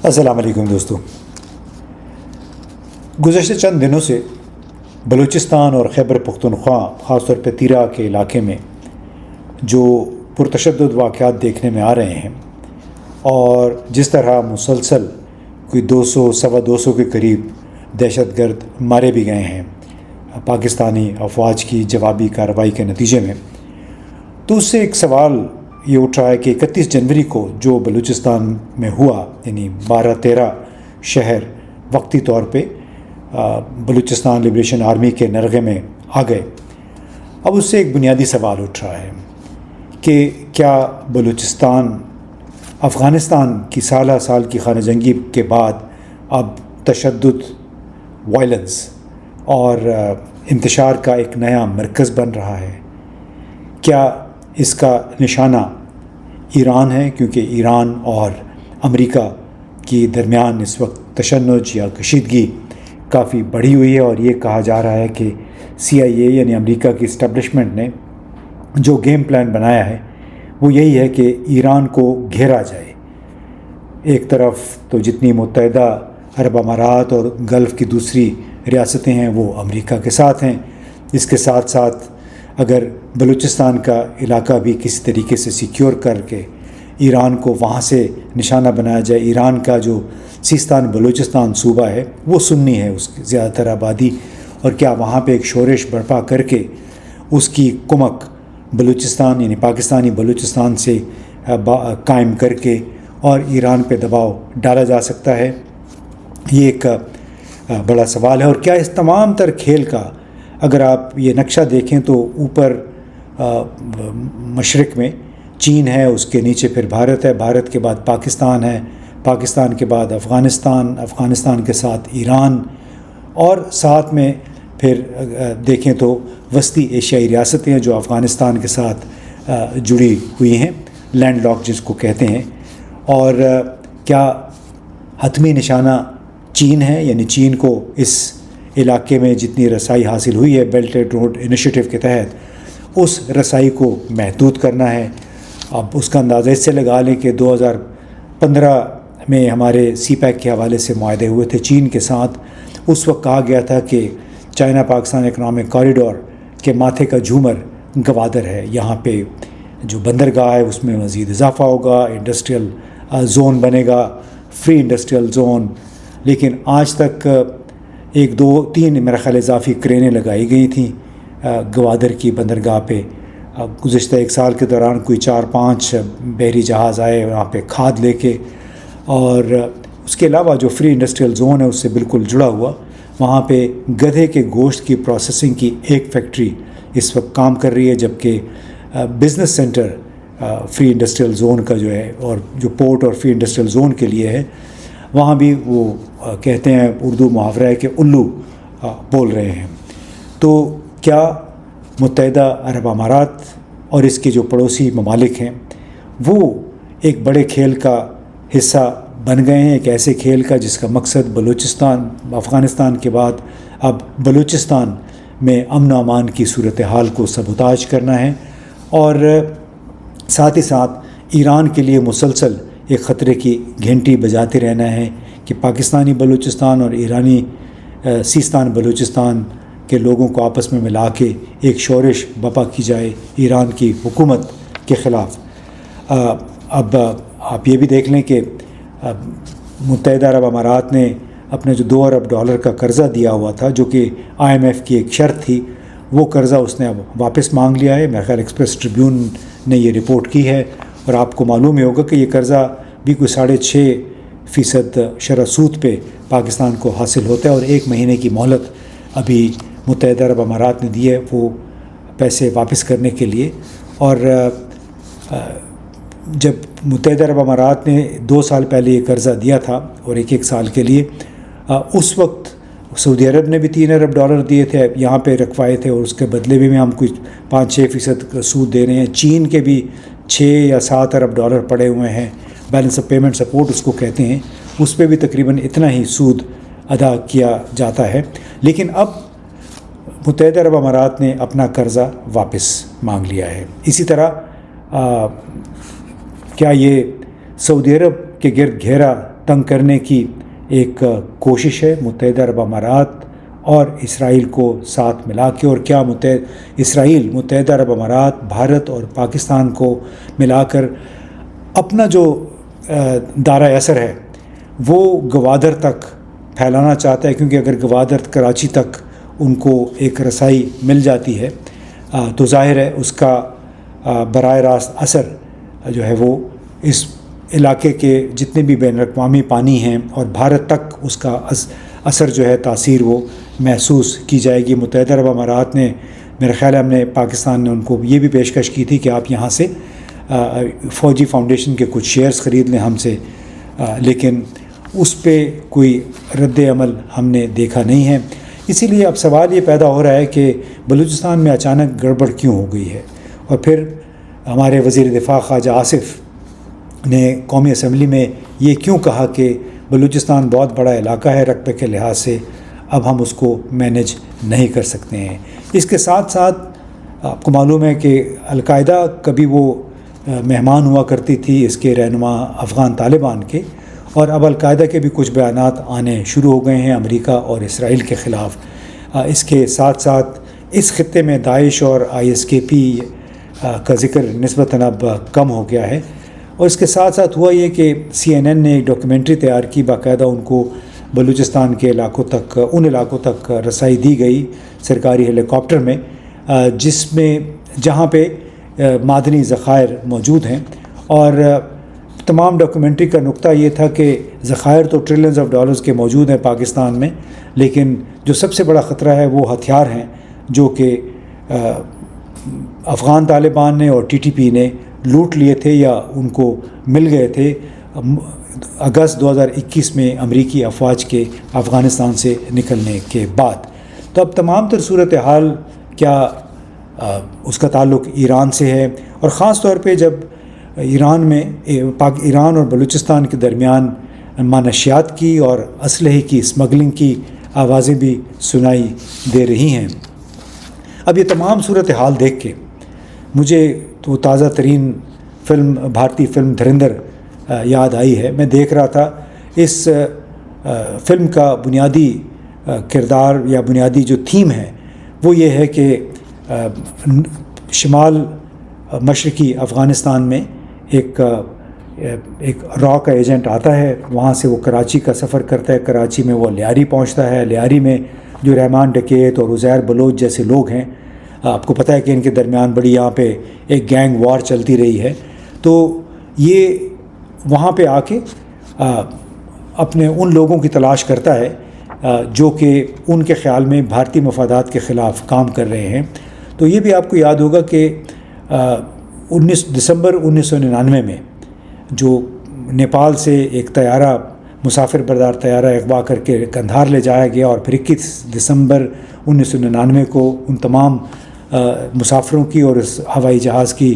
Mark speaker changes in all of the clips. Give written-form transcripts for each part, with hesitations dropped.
Speaker 1: السلام علیکم دوستو، گزشتہ چند دنوں سے بلوچستان اور خیبر پختونخوا خاص طور پہ تیرا کے علاقے میں جو پرتشدد واقعات دیکھنے میں آ رہے ہیں اور جس طرح مسلسل کوئی 200 کے قریب دہشت گرد مارے بھی گئے ہیں پاکستانی افواج کی جوابی کارروائی کے نتیجے میں، تو اس سے ایک سوال یہ اٹھ رہا ہے کہ 31 جنوری کو جو بلوچستان میں ہوا، یعنی 12-13 شہر وقتی طور پہ بلوچستان لبریشن آرمی کے نرغے میں آ گئے۔ اب اس سے ایک بنیادی سوال اٹھ رہا ہے کہ کیا بلوچستان افغانستان کی سال کی خانہ جنگی کے بعد اب تشدد، وائلنس اور انتشار کا ایک نیا مرکز بن رہا ہے؟ کیا اس کا نشانہ ایران ہے؟ کیونکہ ایران اور امریکہ کی درمیان اس وقت تشنج یا کشیدگی کافی بڑھی ہوئی ہے، اور یہ کہا جا رہا ہے کہ CIA یعنی امریکہ کی اسٹیبلشمنٹ نے جو گیم پلان بنایا ہے وہ یہی ہے کہ ایران کو گھیرا جائے۔ ایک طرف تو جتنی متحدہ عرب امارات اور گلف کی دوسری ریاستیں ہیں وہ امریکہ کے ساتھ ہیں، اس کے ساتھ ساتھ اگر بلوچستان کا علاقہ بھی کسی طریقے سے سیکیور کر کے ایران کو وہاں سے نشانہ بنایا جائے۔ ایران کا جو سیستان بلوچستان صوبہ ہے وہ سنی ہے، اس کی زیادہ تر آبادی، اور کیا وہاں پہ ایک شورش برپا کر کے اس کی کمک بلوچستان یعنی پاکستانی بلوچستان سے قائم کر کے اور ایران پہ دباؤ ڈالا جا سکتا ہے؟ یہ ایک بڑا سوال ہے۔ اور کیا اس تمام تر کھیل کا اگر آپ یہ نقشہ دیکھیں تو اوپر مشرق میں چین ہے، اس کے نیچے پھر بھارت ہے، بھارت کے بعد پاکستان ہے، پاکستان کے بعد افغانستان کے ساتھ ایران، اور ساتھ میں پھر دیکھیں تو وسطی ایشیائی ریاستیں ہیں جو افغانستان کے ساتھ جڑی ہوئی ہیں، لینڈ لاک جس کو کہتے ہیں۔ اور کیا حتمی نشانہ چین ہے؟ یعنی چین کو اس علاقے میں جتنی رسائی حاصل ہوئی ہے بیلٹ اینڈ روڈ انیشیٹو کے تحت، اس رسائی کو محدود کرنا ہے۔ اب اس کا اندازہ اس سے لگا لیں کہ 2015 میں ہمارے CPEC کے حوالے سے معاہدے ہوئے تھے چین کے ساتھ۔ اس وقت کہا گیا تھا کہ چائنا پاکستان اکنامک کوریڈور کے ماتھے کا جھومر گوادر ہے، یہاں پہ جو بندرگاہ ہے اس میں مزید اضافہ ہوگا، انڈسٹریل زون بنے گا، فری انڈسٹریل زون۔ لیکن آج تک 1-2-3 میرا خیال اضافی کرینیں لگائی گئی تھیں گوادر کی بندرگاہ پہ۔ گزشتہ 1 سال کے دوران کوئی 4-5 بحری جہاز آئے وہاں پہ کھاد لے کے، اور اس کے علاوہ جو فری انڈسٹریل زون ہے اس سے بالکل جڑا ہوا، وہاں پہ گدھے کے گوشت کی پروسیسنگ کی ایک فیکٹری اس وقت کام کر رہی ہے، جبکہ business centre free industrial zone کا جو ہے، اور جو پورٹ اور فری انڈسٹریل زون کے لیے ہے، وہاں بھی وہ کہتے ہیں، اردو محاورہ ہے کہ الو بول رہے ہیں۔ تو کیا متحدہ عرب امارات اور اس کے جو پڑوسی ممالک ہیں وہ ایک بڑے کھیل کا حصہ بن گئے ہیں، ایک ایسے کھیل کا جس کا مقصد بلوچستان افغانستان کے بعد اب بلوچستان میں امن و امان کی صورتحال کو سبوتاج کرنا ہے، اور ساتھ ہی ساتھ ایران کے لیے مسلسل ایک خطرے کی گھنٹی بجاتے رہنا ہے کہ پاکستانی بلوچستان اور ایرانی سیستان بلوچستان کے لوگوں کو آپس میں ملا کے ایک شورش برپا کی جائے ایران کی حکومت کے خلاف۔ اب آپ یہ بھی دیکھ لیں کہ متحدہ عرب امارات نے اپنا جو $2 ارب کا قرضہ دیا ہوا تھا، جو کہ IMF کی ایک شرط تھی، وہ قرضہ اس نے اب واپس مانگ لیا ہے۔ میرا خیال ایکسپریس ٹریبیون نے یہ رپورٹ کی ہے، اور آپ کو معلوم ہی ہوگا کہ یہ قرضہ بھی کوئی 6.5% شرح سود پہ پاکستان کو حاصل ہوتا ہے، اور 1 مہینے کی مہلت ابھی متحدہ عرب امارات نے دی ہے وہ پیسے واپس کرنے کے لیے۔ اور جب متحدہ عرب امارات نے 2 سال پہلے یہ قرضہ دیا تھا اور 1 سال کے لیے، اس وقت سعودی عرب نے بھی $3 ارب دیے تھے، یہاں پہ رکھوائے تھے، اور اس کے بدلے بھی ہم کچھ 5-6% سود دے رہے ہیں۔ چین کے بھی 6 یا 7 ارب ڈالر پڑے ہوئے ہیں، بیلنس آف پیمنٹ سپورٹ اس کو کہتے ہیں، اس پہ بھی تقریباً اتنا ہی سود ادا کیا جاتا ہے۔ لیکن اب متحدہ عرب امارات نے اپنا قرضہ واپس مانگ لیا ہے۔ اسی طرح کیا یہ سعودی عرب کے گرد گھیرا تنگ کرنے کی ایک کوشش ہے متحدہ عرب امارات اور اسرائیل کو ساتھ ملا کے، اور کیا اسرائیل متحدہ عرب امارات، بھارت اور پاکستان کو ملا کر اپنا جو دائرہ اثر ہے وہ گوادر تک پھیلانا چاہتا ہے، کیونکہ اگر گوادر کراچی تک ان کو ایک رسائی مل جاتی ہے تو ظاہر ہے اس کا براہ راست اثر جو ہے وہ اس علاقے کے جتنے بھی بین الاقوامی پانی ہیں اور بھارت تک اس کا اثر جو ہے تاثیر وہ محسوس کی جائے گی۔ متحدہ عرب امارات نے، میرا خیال ہے پاکستان نے ان کو یہ بھی پیشکش کی تھی کہ آپ یہاں سے فوجی فاؤنڈیشن کے کچھ شیئرز خرید لیں ہم سے، لیکن اس پہ کوئی رد عمل ہم نے دیکھا نہیں ہے۔ اسی لیے اب سوال یہ پیدا ہو رہا ہے کہ بلوچستان میں اچانک گڑبڑ کیوں ہو گئی ہے، اور پھر ہمارے وزیر دفاع خواجہ آصف نے قومی اسمبلی میں یہ کیوں کہا کہ بلوچستان بہت بڑا علاقہ ہے رقبے کے لحاظ سے، اب ہم اس کو مینیج نہیں کر سکتے ہیں۔ اس کے ساتھ ساتھ آپ کو معلوم ہے کہ القاعدہ کبھی وہ مہمان ہوا کرتی تھی اس کے رہنما افغان طالبان کے، اور اب القاعدہ کے بھی کچھ بیانات آنے شروع ہو گئے ہیں امریکہ اور اسرائیل کے خلاف۔ اس کے ساتھ ساتھ اس خطے میں داعش اور ISKP کا ذکر نسبتاً اب کم ہو گیا ہے، اور اس کے ساتھ ساتھ ہوا یہ کہ CNN نے ایک ڈاکیومنٹری تیار کی، باقاعدہ ان کو بلوچستان کے علاقوں تک، ان علاقوں تک رسائی دی گئی سرکاری ہیلی کاپٹر میں، جہاں پہ معدنی ذخائر موجود ہیں، اور تمام ڈاکیومنٹری کا نقطہ یہ تھا کہ ذخائر تو ٹریلینز آف ڈالرز کے موجود ہیں پاکستان میں، لیکن جو سب سے بڑا خطرہ ہے وہ ہتھیار ہیں جو کہ افغان طالبان نے اور TTP نے لوٹ لیے تھے یا ان کو مل گئے تھے اگست 2021 میں امریکی افواج کے افغانستان سے نکلنے کے بعد۔ تو اب تمام تر صورتحال کیا اس کا تعلق ایران سے ہے، اور خاص طور پہ جب ایران اور بلوچستان کے درمیان منشیات کی اور اسلحے کی اسمگلنگ کی آوازیں بھی سنائی دے رہی ہیں۔ اب یہ تمام صورتحال دیکھ کے مجھے تو تازہ ترین بھارتی فلم دھرندر یاد آئی ہے۔ میں دیکھ رہا تھا اس فلم کا بنیادی کردار یا بنیادی جو تھیم ہے وہ یہ ہے کہ شمال مشرقی افغانستان میں ایک را کا ایجنٹ آتا ہے، وہاں سے وہ کراچی کا سفر کرتا ہے، کراچی میں وہ لیاری پہنچتا ہے، لیاری میں جو رحمان ڈکیت اور عزیر بلوچ جیسے لوگ ہیں، آپ کو پتہ ہے کہ ان کے درمیان بڑی یہاں پہ ایک گینگ وار چلتی رہی ہے، تو یہ وہاں پہ آ کے اپنے ان لوگوں کی تلاش کرتا ہے جو کہ ان کے خیال میں بھارتی مفادات کے خلاف کام کر رہے ہیں۔ تو یہ بھی آپ کو یاد ہوگا کہ 19 دسمبر 1999 میں جو نیپال سے ایک طیارہ، مسافر بردار طیارہ اغوا کر کے قندھار لے جایا گیا، اور پھر 21 دسمبر 1999 کو ان تمام مسافروں کی اور اس ہوائی جہاز کی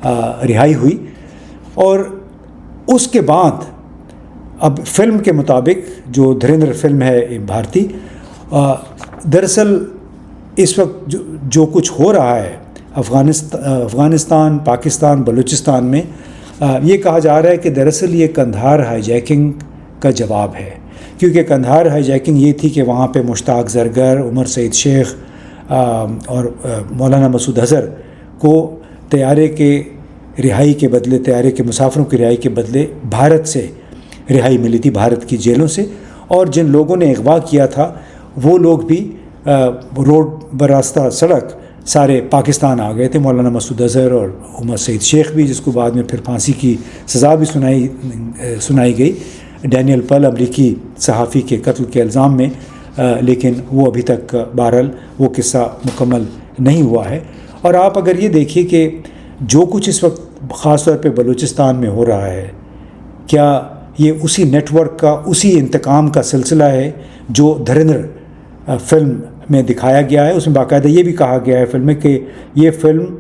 Speaker 1: رہائی ہوئی، اور اس کے بعد اب فلم کے مطابق جو دھرندر فلم ہے بھارتی، دراصل اس وقت جو کچھ ہو رہا ہے افغانستان، پاکستان، بلوچستان میں، یہ کہا جا رہا ہے کہ دراصل یہ قندھار ہائی جیکنگ کا جواب ہے، کیونکہ قندھار ہائی جیکنگ یہ تھی کہ وہاں پہ مشتاق زرگر، عمر سعید شیخ اور مولانا مسعود اظہر کو طیارے کے رہائی کے بدلے، طیارے کے مسافروں کی رہائی کے بدلے بھارت سے رہائی ملی تھی، بھارت کی جیلوں سے، اور جن لوگوں نے اغوا کیا تھا وہ لوگ بھی روڈ براستہ سڑک سارے پاکستان آ گئے تھے، مولانا مسعود اظہر اور عمر سعید شیخ بھی، جس کو بعد میں پھر پھانسی کی سزا بھی سنائی گئی ڈینیل پل امریکی صحافی کے قتل کے الزام میں، لیکن وہ ابھی تک بہرحال وہ قصہ مکمل نہیں ہوا ہے۔ اور آپ اگر یہ دیکھیے کہ جو کچھ اس وقت خاص طور پہ بلوچستان میں ہو رہا ہے، کیا یہ اسی نیٹ ورک کا، اسی انتقام کا سلسلہ ہے جو دھرندر فلم میں دکھایا گیا ہے؟ اس میں باقاعدہ یہ بھی کہا گیا ہے فلم میں کہ یہ فلم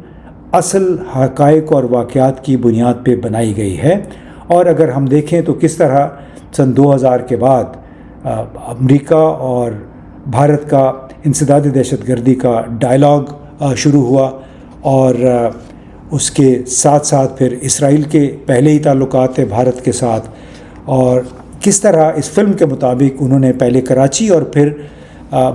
Speaker 1: اصل حقائق اور واقعات کی بنیاد پہ بنائی گئی ہے، اور اگر ہم دیکھیں تو کس طرح سن 2000 کے بعد امریکہ اور بھارت کا انسداد دہشت گردی کا ڈائلاگ شروع ہوا، اور اس کے ساتھ ساتھ پھر اسرائیل کے پہلے ہی تعلقات تھے بھارت کے ساتھ، اور کس طرح اس فلم کے مطابق انہوں نے پہلے کراچی اور پھر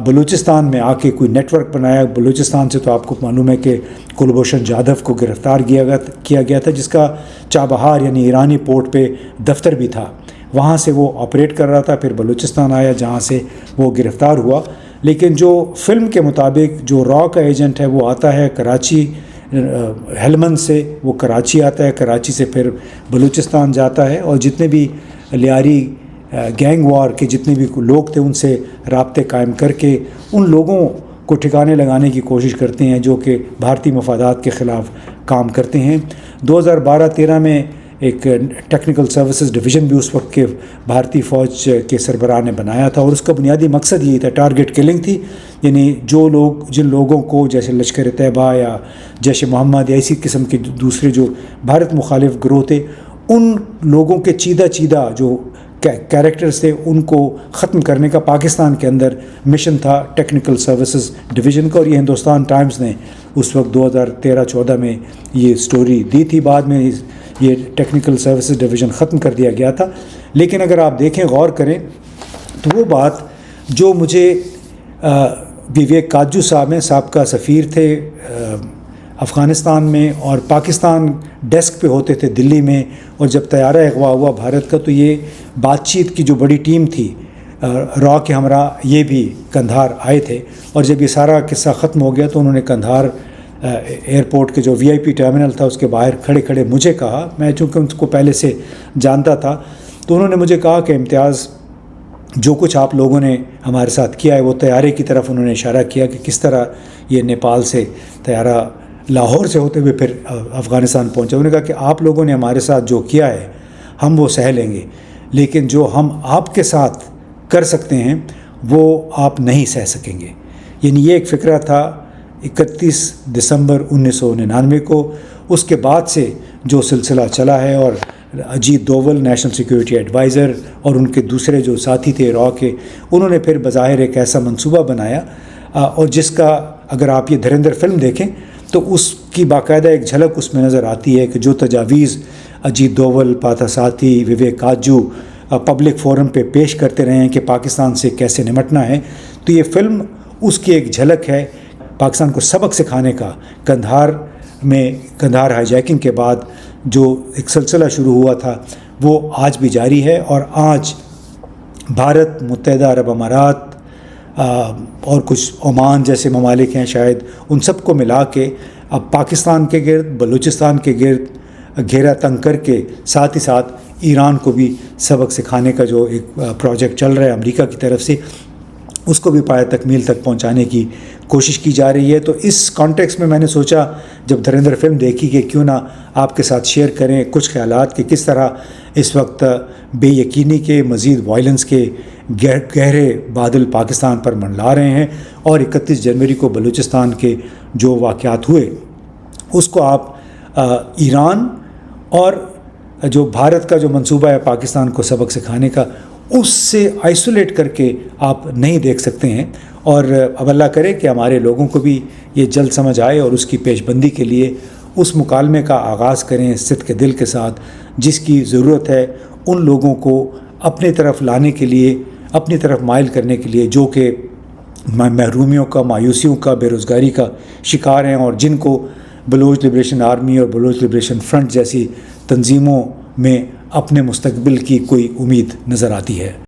Speaker 1: بلوچستان میں آ کے کوئی نیٹ ورک بنایا. بلوچستان سے تو آپ کو معلوم ہے کہ کلبھوشن جادھو کو گرفتار کیا گیا تھا، جس کا چابہار یعنی ایرانی پورٹ پہ دفتر بھی تھا. وہاں سے وہ آپریٹ کر رہا تھا، پھر بلوچستان آیا جہاں سے وہ گرفتار ہوا. لیکن جو فلم کے مطابق جو را کا ایجنٹ ہے وہ آتا ہے کراچی، ہیلمند سے وہ کراچی آتا ہے، کراچی سے پھر بلوچستان جاتا ہے، اور جتنے بھی لیاری گینگ وار کے جتنے بھی لوگ تھے ان سے رابطے قائم کر کے ان لوگوں کو ٹھکانے لگانے کی کوشش کرتے ہیں جو کہ بھارتی مفادات کے خلاف کام کرتے ہیں. 2012-13 میں ایک ٹیکنیکل سروسز ڈویژن بھی اس وقت کے بھارتی فوج کے سربراہ نے بنایا تھا، اور اس کا بنیادی مقصد یہی تھا، ٹارگٹ کلنگ تھی. یعنی جن لوگوں کو جیسے لشکر طیبہ یا جیش محمد یا اسی قسم کے دوسرے جو بھارت مخالف گروہ تھے، ان لوگوں کے چیدہ جو کیریکٹرز تھے ان کو ختم کرنے کا پاکستان کے اندر مشن تھا ٹیکنیکل سروسز ڈویژن کا. اور یہ ہندوستان ٹائمز نے اس وقت 2013-14 میں یہ سٹوری دی تھی. بعد میں یہ ٹیکنیکل سروسز ڈویژن ختم کر دیا گیا تھا. لیکن اگر آپ دیکھیں، غور کریں تو وہ بات جو مجھے وویک کاجو صاحب ہیں، سابقہ سفیر تھے افغانستان میں اور پاکستان ڈیسک پہ ہوتے تھے دلی میں، اور جب طیارہ اغوا ہوا بھارت کا تو یہ بات چیت کی جو بڑی ٹیم تھی را کے ہمراہ یہ بھی قندھار آئے تھے. اور جب یہ سارا قصہ ختم ہو گیا تو انہوں نے قندھار ایئرپورٹ کے جو VIP ٹرمینل تھا اس کے باہر کھڑے مجھے کہا، میں چونکہ ان کو پہلے سے جانتا تھا، تو انہوں نے مجھے کہا کہ امتیاز، جو کچھ آپ لوگوں نے ہمارے ساتھ کیا ہے، وہ طیارے کی طرف انہوں نے اشارہ کیا کہ کس طرح یہ نیپال سے طیارہ لاہور سے ہوتے ہوئے پھر افغانستان پہنچا. انہوں نے کہا کہ آپ لوگوں نے ہمارے ساتھ جو کیا ہے ہم وہ سہ لیں گے، لیکن جو ہم آپ کے ساتھ کر سکتے ہیں وہ آپ نہیں سہ سکیں گے. یعنی یہ ایک فقرہ تھا 31 دسمبر 1999 کو. اس کے بعد سے جو سلسلہ چلا ہے، اور Ajit Doval national security advisor اور ان کے دوسرے جو ساتھی تھے را کے، انہوں نے پھر بظاہر ایک ایسا منصوبہ بنایا، اور جس کا اگر آپ یہ دھریندر فلم دیکھیں تو اس کی باقاعدہ ایک جھلک اس میں نظر آتی ہے کہ جو تجاویز اجیت دوول، پاتھا ساتھی، وویک کاجو پبلک فورم پہ پیش کرتے رہے ہیں کہ پاکستان سے کیسے نمٹنا ہے، تو یہ فلم اس کی ایک جھلک ہے پاکستان کو سبق سکھانے کا. قندھار ہائی جیکنگ کے بعد جو ایک سلسلہ شروع ہوا تھا وہ آج بھی جاری ہے، اور آج بھارت، متحدہ عرب امارات اور کچھ عمان جیسے ممالک ہیں شاید، ان سب کو ملا کے اب پاکستان کے گرد، بلوچستان کے گرد گھیرا تنگ کر کے ساتھ ہی ساتھ ایران کو بھی سبق سکھانے کا جو ایک پروجیکٹ چل رہا ہے امریکہ کی طرف سے، اس کو بھی پایہ تکمیل تک پہنچانے کی کوشش کی جا رہی ہے. تو اس کانٹیکس میں نے سوچا جب دھریندر فلم دیکھی کہ کیوں نہ آپ کے ساتھ شیئر کریں کچھ خیالات کہ کس طرح اس وقت بے یقینی کے، مزید وائلنس کے گہرے بادل پاکستان پر منڈلا رہے ہیں، اور 31 جنوری کو بلوچستان کے جو واقعات ہوئے اس کو آپ ایران اور جو بھارت کا جو منصوبہ ہے پاکستان کو سبق سکھانے کا، اس سے آئسولیٹ کر کے آپ نہیں دیکھ سکتے ہیں. اور اب اللہ کرے کہ ہمارے لوگوں کو بھی یہ جلد سمجھ آئے اور اس کی پیش بندی کے لیے اس مکالمے کا آغاز کریں صدق کے دل کے ساتھ، جس کی ضرورت ہے ان لوگوں کو اپنے طرف لانے کے لیے، اپنی طرف مائل کرنے کے لیے جو کہ محرومیوں کا، مایوسیوں کا، بے روزگاری کا شکار ہیں، اور جن کو بلوچ لبریشن آرمی اور بلوچ لبریشن فرنٹ جیسی تنظیموں میں اپنے مستقبل کی کوئی امید نظر آتی ہے.